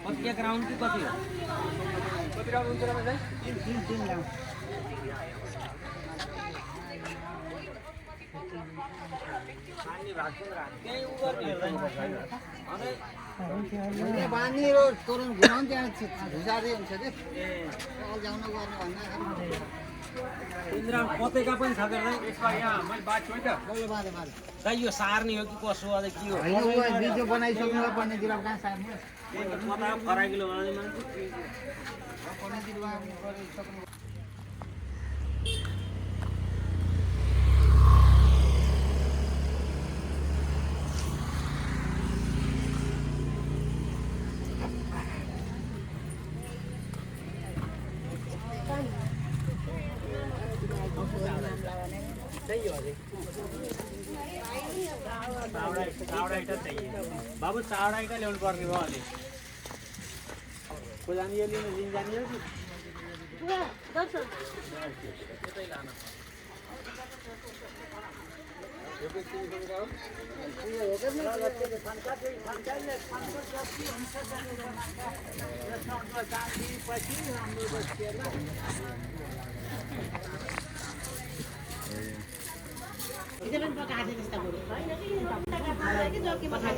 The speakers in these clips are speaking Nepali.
कति एक राउन्ड कि कति हो? कति राउन्ड हुन्छ र भाइ? 3 राउन्ड। बानी रोड तोरण घुमाउन त्यहाँ झुसारी हुन्छ के जाउन गर्ने भन्दा 3 राउन्ड कतैका पनि छ के यसमा यहाँ मैले बात छु त बल्ल बाले बाले दाइ यो सार्ने हो कि कसो अझ के हो? हैन उ भिडियो बनाइसक्नु पर्ने दिला कहाँ सार्नु कता फराकिलो बनाउने मान्छे पर्ने दिला गरिसक्नु बाबु चावडा इटा ल्याउनु पर्ने भयो अलि को जाने यो लिनु लिन जाने हो कि Kita pakai hati kita boleh. Ini joki makan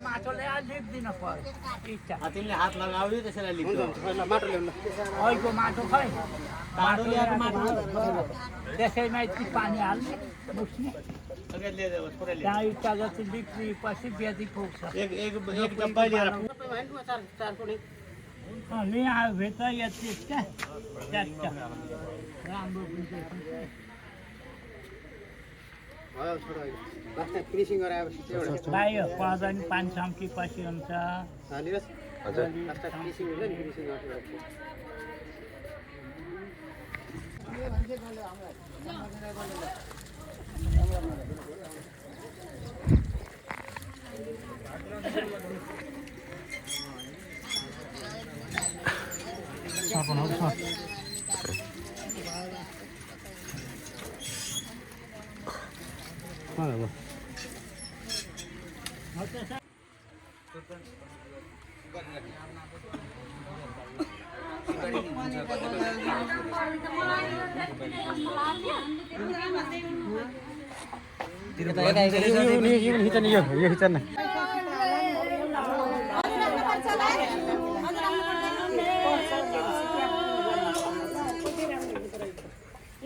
माटोले लिप दिन पर्छ तिमीले हात लगाऊ त्यसैलाई लिन्छ माटो ल्याउन अहिलेको माटो खै माटो ल्याएर माटो त्यसैमा यति पानी हाल्ने मुस्ने अगाडि लिएर पुरै लिएर त्यहाँ इट्टा जति बिक्री पछि बेदी पुग्छ एक डब्बा लिएर नि आयो भित्र यति क्या राम्रो फिनिसिङ गराएपछि पायो पर्दा नि 5 सम्की पछि हुन्छ हजुर फिनिसिङ हुन्छ नि फिनिसिङ गर्छ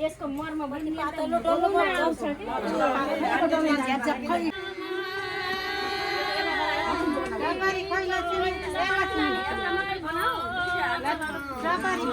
यसको मर्म पनि पातलो डल्लो पर्छ कि व्यापारी कहिले व्यापारी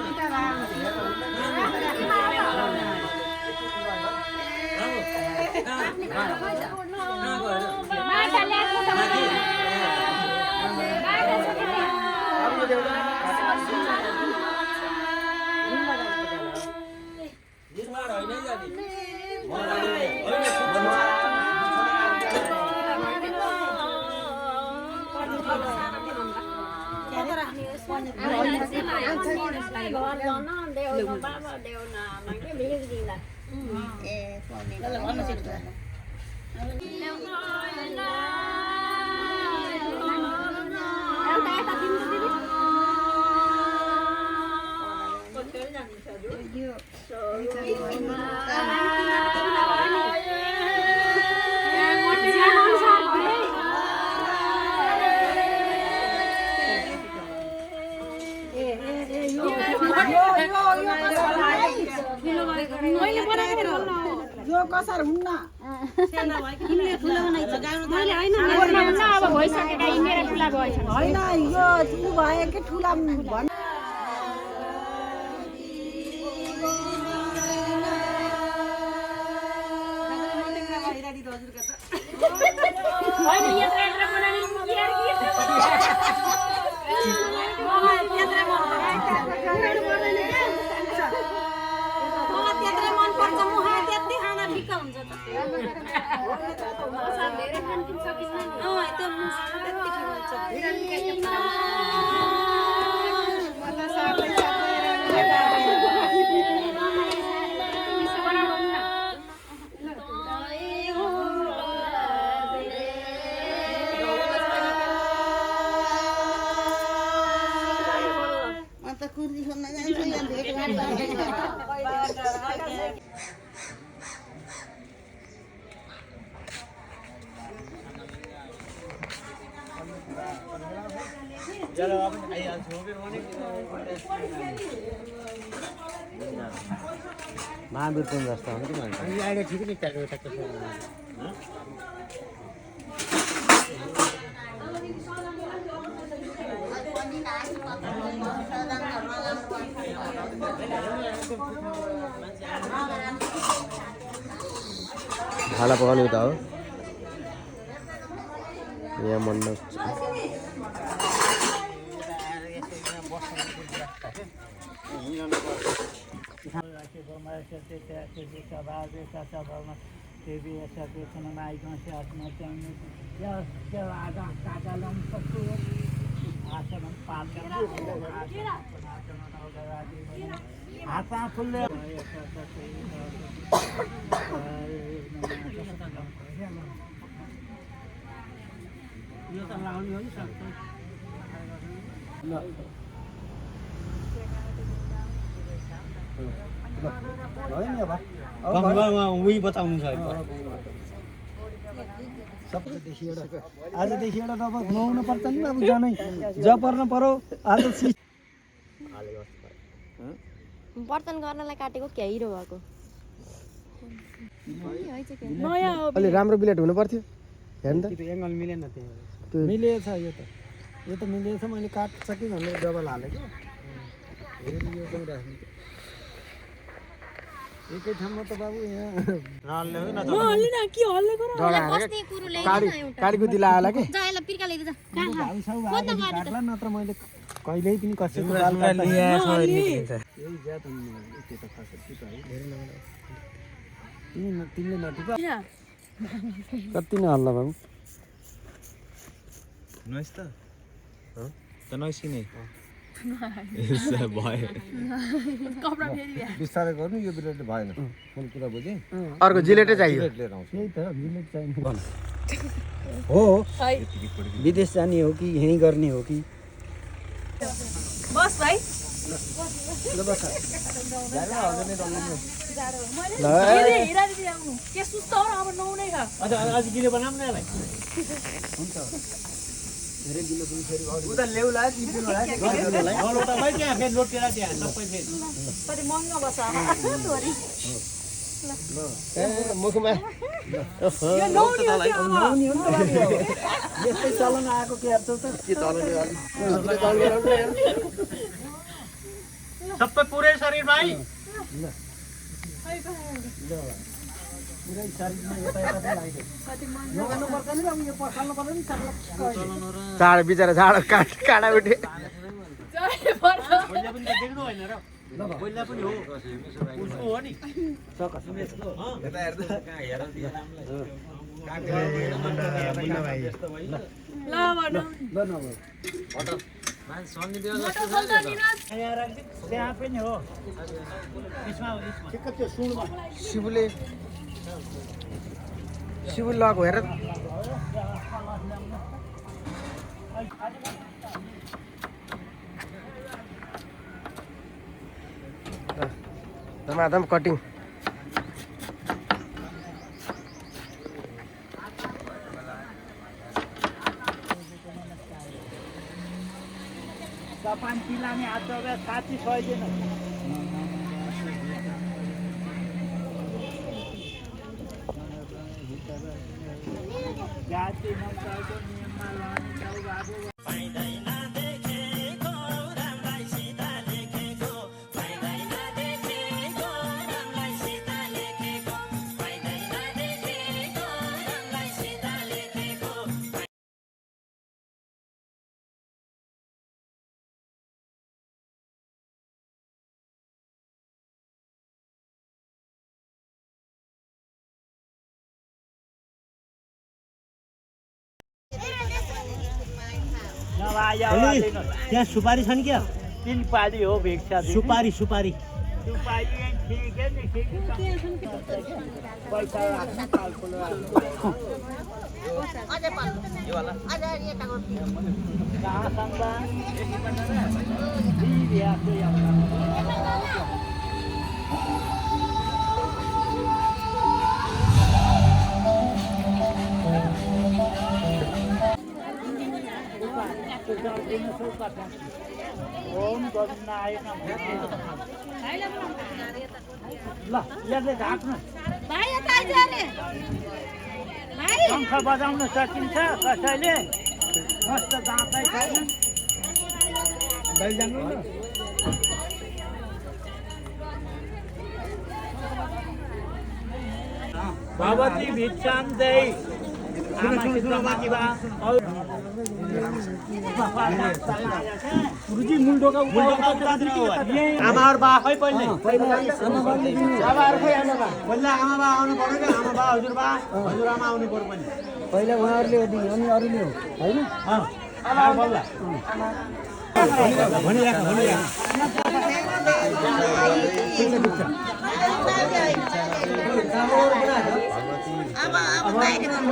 यो कसर हुन्न तिमीले ठुलो बनाइछ मैले हैन अब भइसकेको मेरो ठुला भएछ हैन यो ठुलो भयो कि ठुला भन हैन यत्रो बनाउने फिक्का हुन्छ त धेरै खान सकिन्छ नि त्यो मुसु त्यति हुन्छ महावीर कुन जस्तो हो कि भन्छ अहिले ठिकै नि ट्याक्टर भाडा पकाउने उता हो यहाँ मण्डप यो त लाउने हो नि उही बताउनु छ आजदेखि एउटा दबाई घुमाउनु पर्छ नि अब जनै ज पर्न पर्यो आज बर्तन गर्नलाई काटेको क्या हिरो भएको अलि राम्रो बिलेट हुनु पर्थ्यो हेर्नु त एङ्गल मिलेन त्यो मिलेछ यो त मिलेछ मैले काट्छ कि भनेर डबल हालेको एकै ठाउँमा त बाबु यहाँ काडीको दिला आला के नत्र मैले कहिल्यै पनि कसैको तिमीले नटिप कति नै हल्ला बाबु नोइस त नोइस नै बिस्तारै गर्नु यो बिलेटले भएन मैले कुरा बुझेँ अर्को जिलेटै चाहियो त्यही त बिलेट चाहिने हो विदेश जाने हो कि यहीँ गर्ने हो कि बस भाइ आज गिलो बनाऊँ न भाइ हुन्छ धेरै गिलो पनि फेरि उता ल्याउला त्यहाँ फेरि रोटेर त्यहाँ सबै फेरि महँगो बस मुखमा यस्तै चलन आएको के हेर्छौ त सबै पुरै शरीर भाइ पुरै शरीरमा यता यता लाग्यो लगाउनु पर्छ नि अब यो पखाल्नु पर्छ नि चाड बिचरा झाडो काँडा उठे पहिला पनि देख्नु होइन र पहिला पनि हो उसको हो नि त्यहाँ पनि हो शिवले लगाएको हेर धमाधम cutting Kapan bilangnya atau kaki saja nak. Jadi nak tahu ni malam tahu babu. त्यहाँ सुपारी छन् क्या 3 पाली हो भिक्षा दिने। सुपारी सुपारी सुपारी ठीक है नि पैसा राख्नु कालकुलो अझै पाल्नु अझै यताको कहाँ संबा ओम गजनाय नमः ल यसले ढाक्नु भाइ यता आइज रे भाइ शङ्ख बजाउन सकिन्छ कसैले मस्त दाँतै छैन भगवती भिक्षाम दे गुरुजी मुल्डोका आमा और बा खै पहिले पहिला आमा बा आउनु पर्यो के आमा बा हजुरबा हजुरआमा आउनु पर्यो पनि पहिला उहाँहरूले हो दिने अनि अरूले हो होइन बल्ला भनिराख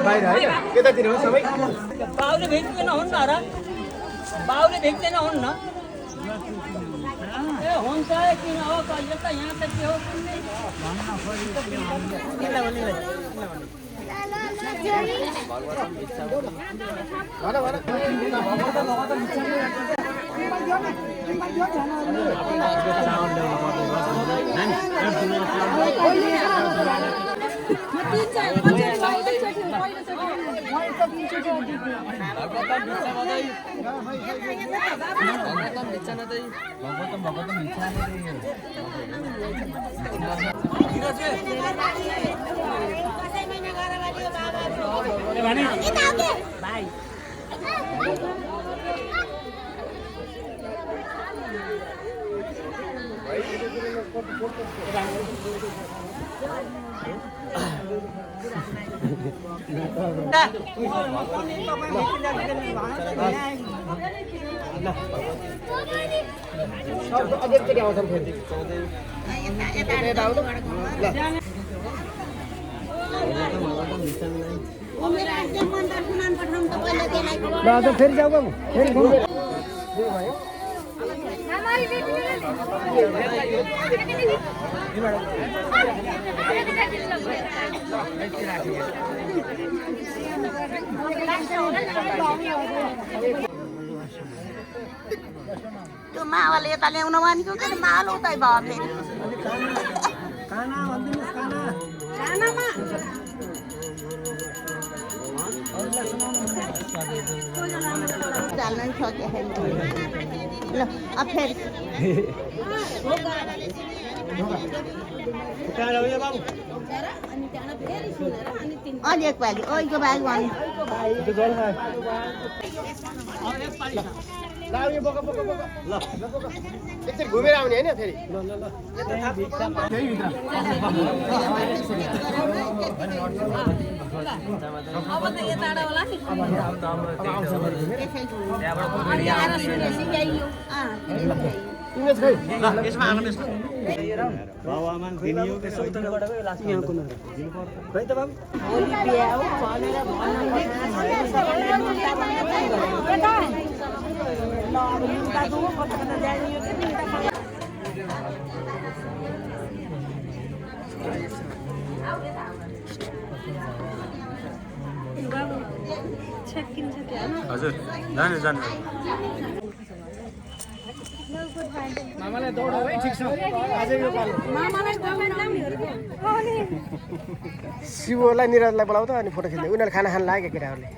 बाहिर होइन यतातिर हो सबै बाउले भेट्दैन हुन्न र बाउले भेट्दैन हुन्न ए हुन्छ किन हो कहिले त यहाँ त के हो फेरि जाऊ बाबु फेरि त्यो मावाले यता ल्याउन भनेको के माल उतै भयो फेरि चाल्न नि सक्यो ल अब फेरि अलि एकपालि ओइको बाहेक भन्नु एकचोटि घुमेर आउने होइन फेरि अब त यताबाट होला नि यसमा आउनु बाबुआमा दिने हो के सौतनबाट गयो लास्ट यहाँको न है त बाबु भोलि बिहा हो भनेर हजुर जानु जानु मामालाई दौडाउ है ठिक छ आजै यो पालो शिवलाई निरजलाई बोलाउ त अनि फोटो खिच्दै उनीहरू खाना खान लाग्यो केटाहरूले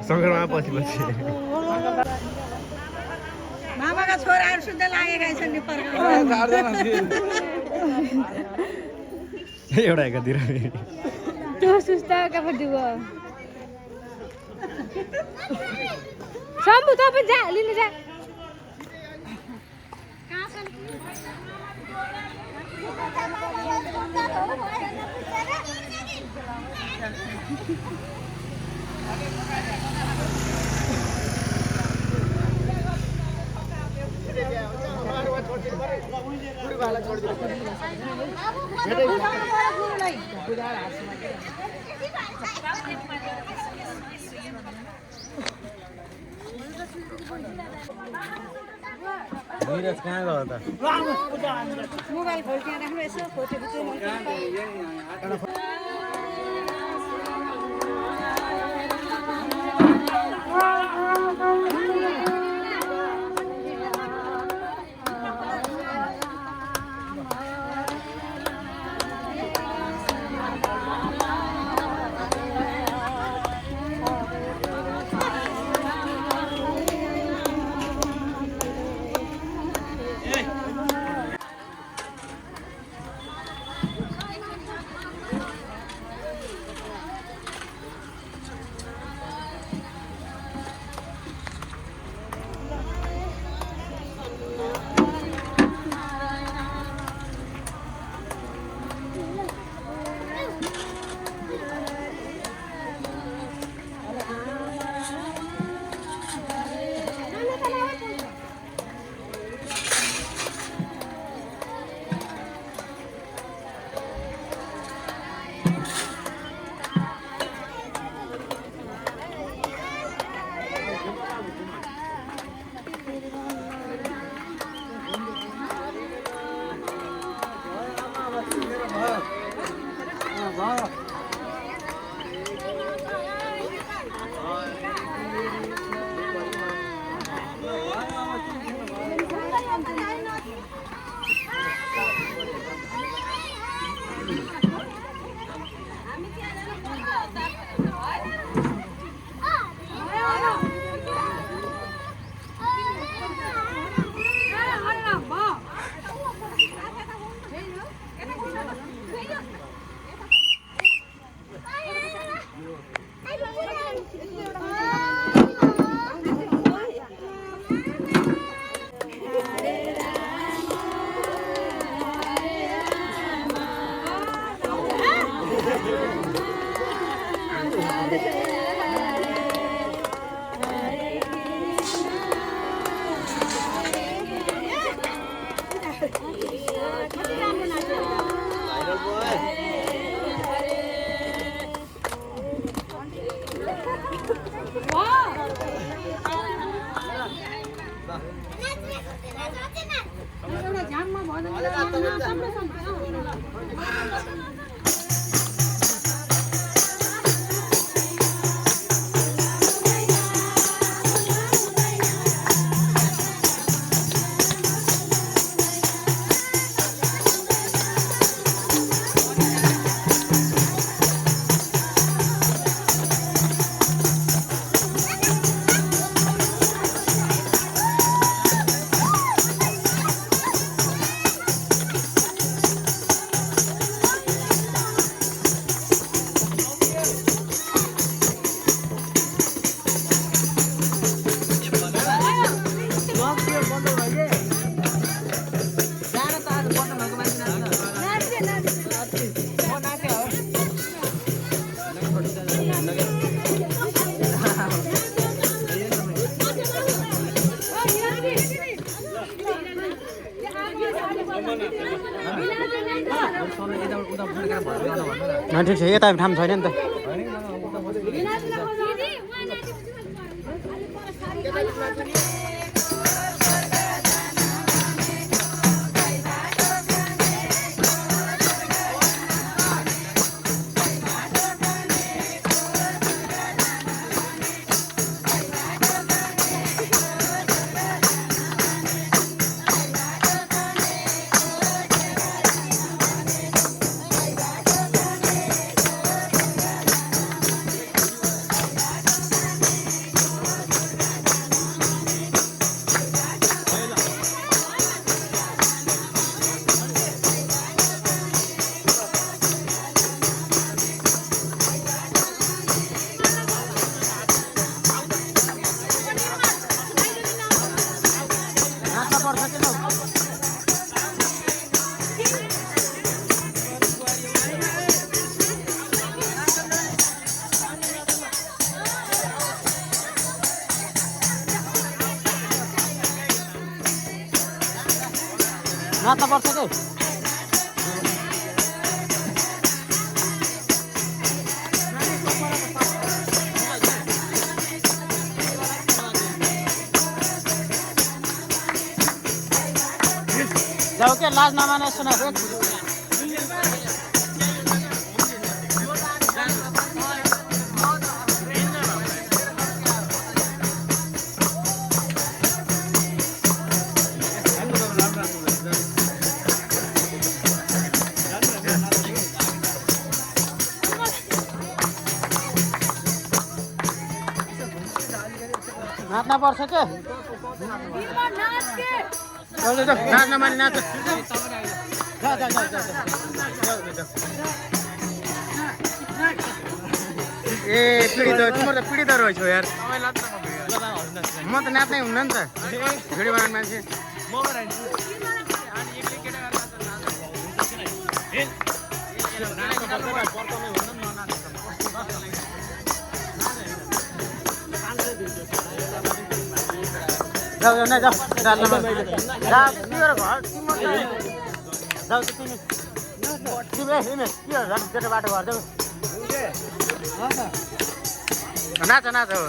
सङ्करमा पछि मामाका छोराहरू शुद्ध लागेका छन् नि एउटा एकातिर त्यो सुस्ताका पट्टि गयो शम्भु तपाईँ जा लिनु जा निरज कहाँ गयो त मोबाइल फोन त्यहाँ राख्नु यसो फोटो खिच्नु ठिक छ यता ठाउँ छैन नि त नाच्न पर्छ के जाऊ के लाज नमाने सुना नाच्न पर्छ के नाच्न माने नाच ए पीडित तिम्रो त पीडित रहेछ यार म त नाच्नै हुन्न नि त भिडियो बनाउने मान्छे जाऊ जाऊ जाऊ बाटो घर जाऊ नाच नाच हो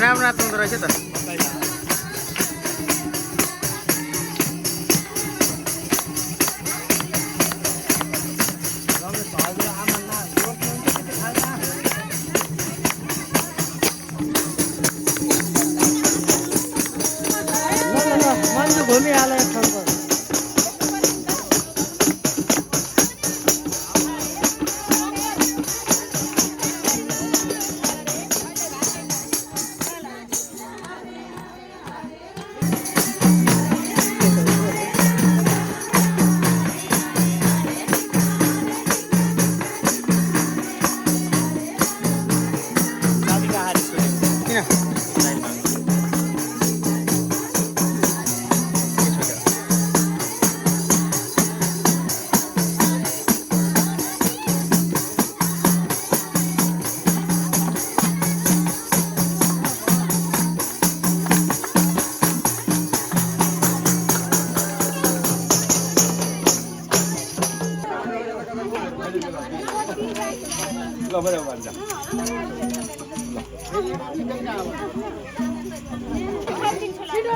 राम्रो नाच्नु हुँदो रहेछ त घुमिहाल्यो एक ठाउँको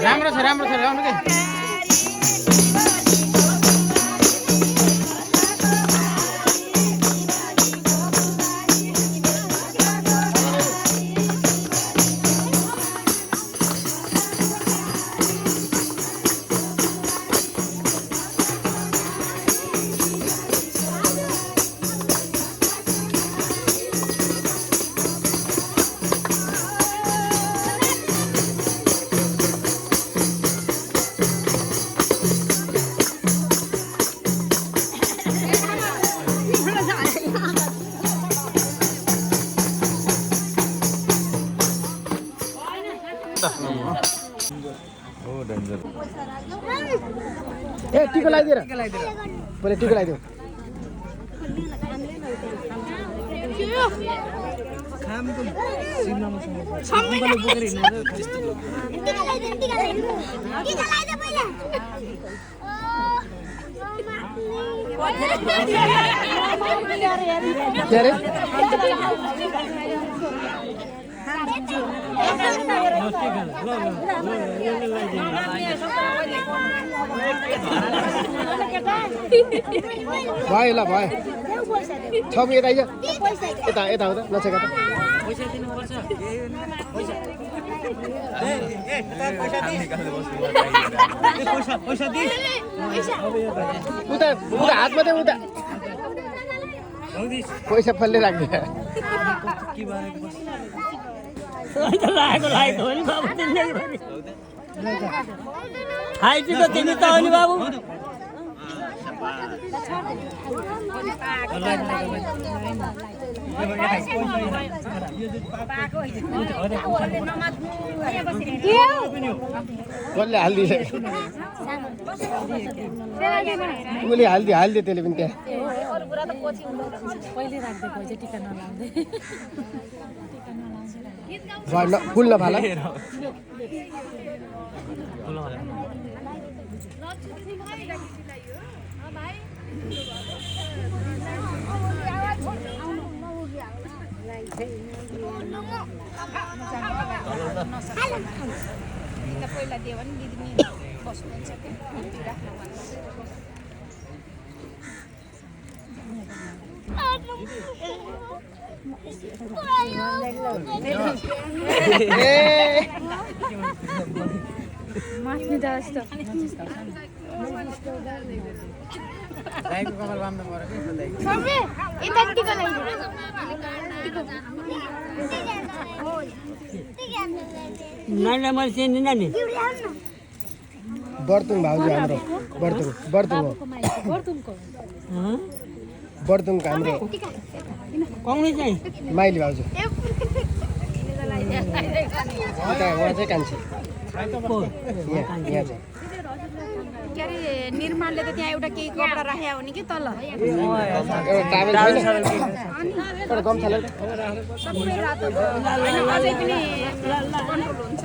राम्रो छ ल्याउनु के ए टिको लगाइदिएर पहिले टिको लगाइदिऊ भयो ल भयो छ यता यता यता हो त नछेका त पैसा दिनुपर्छ पैसा पैसा दि उता उता हातमा दे उता पैसा फल्ले राख्दै लागेको हो नि बाबु तिमीले खाइदिएको तिमी त हो नि बाबु कसले हालिदिएको उसले हालिदियो त्यसले पनि त्यहाँ फुल नफाला पहिला दियो भने दिदी बस्नुहुन्छ माथि जस्तो बर्तुङ भाउजू हाम्रो बर्तुङको हाम्रो माइली भाउजू उहाँ चाहिँ कान्छी यहाँ चाहिँ के अरे निर्माणले त त्यहाँ एउटा केही कपडा राखेको हो नि कि तल एउटा टावेल छैन एउटा गम्छा ल्याऊ सबै रातो अझै पनि कन्ट्रोल हुन्छ